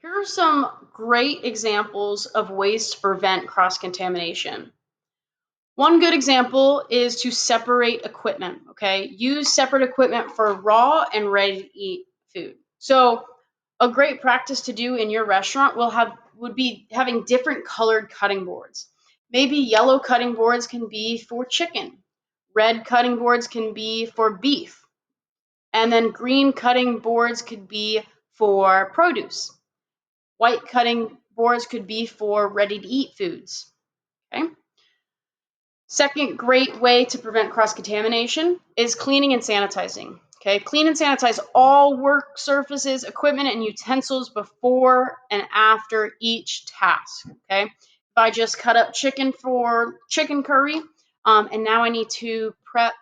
Here are some great examples of ways to prevent cross-contamination. One good example is to separate equipment, okay? Use separate equipment for raw and ready-to-eat food. So a great practice to do in your restaurant would be having different colored cutting boards. Maybe yellow cutting boards can be for chicken, red cutting boards can be for beef, and then green cutting boards could be for produce. White cutting boards could be for ready-to-eat foods. Okay. Second great way to prevent cross-contamination is cleaning and sanitizing. Okay, clean and sanitize all work surfaces, equipment, and utensils before and after each task. Okay, if I just cut up chicken for chicken curry, and now I need to prep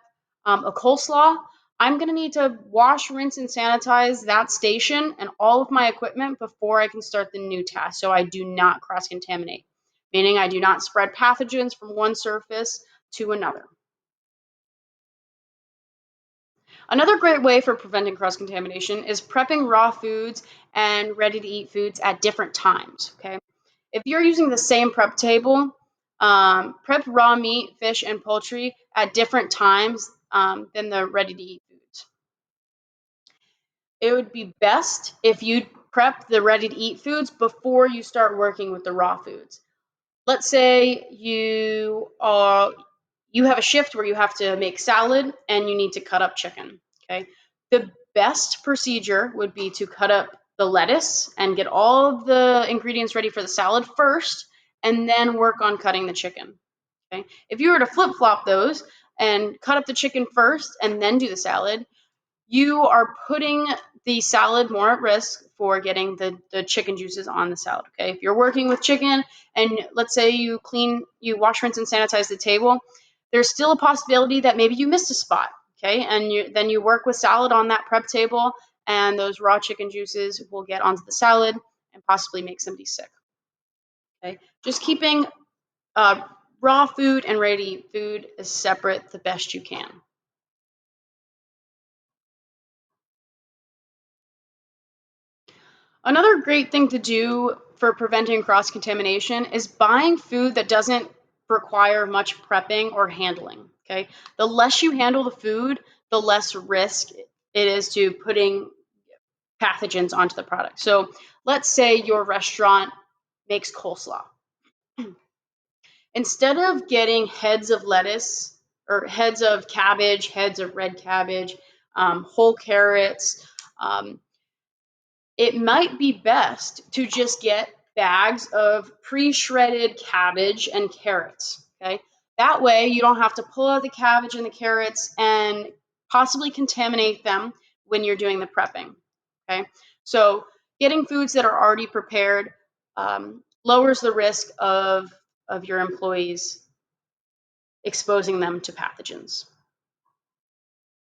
a coleslaw, I'm going to need to wash, rinse, and sanitize that station and all of my equipment before I can start the new task so I do not cross-contaminate, meaning I do not spread pathogens from one surface to another. Another great way for preventing cross-contamination is prepping raw foods and ready-to-eat foods at different times. Okay, if you're using the same prep table, prep raw meat, fish, and poultry at different times than the ready-to-eat foods. It would be best if you prep the ready-to-eat foods before you start working with the raw foods. Let's say you have a shift where you have to make salad and you need to cut up chicken. Okay, the best procedure would be to cut up the lettuce and get all of the ingredients ready for the salad first, and then work on cutting the chicken. Okay, if you were to flip flop those and cut up the chicken first and then do the salad, you are putting the salad more at risk for getting the chicken juices on the salad. Okay, if you're working with chicken and let's say you wash, rinse, and sanitize the table, there's still a possibility that maybe you missed a spot. Okay, and then you work with salad on that prep table, and those raw chicken juices will get onto the salad and possibly make somebody sick. Okay, just keeping uh, raw food and ready-to-eat food as separate the best you can. Another great thing to do for preventing cross contamination is buying food that doesn't require much prepping or handling. Okay. The less you handle the food, the less risk it is to putting pathogens onto the product. So let's say your restaurant makes coleslaw. Instead of getting heads of lettuce or heads of cabbage, heads of red cabbage, whole carrots, um, it might be best to just get bags of pre-shredded cabbage and carrots. Okay, that way you don't have to pull out the cabbage and the carrots and possibly contaminate them when you're doing the prepping. Okay, so getting foods that are already prepared lowers the risk of your employees exposing them to pathogens.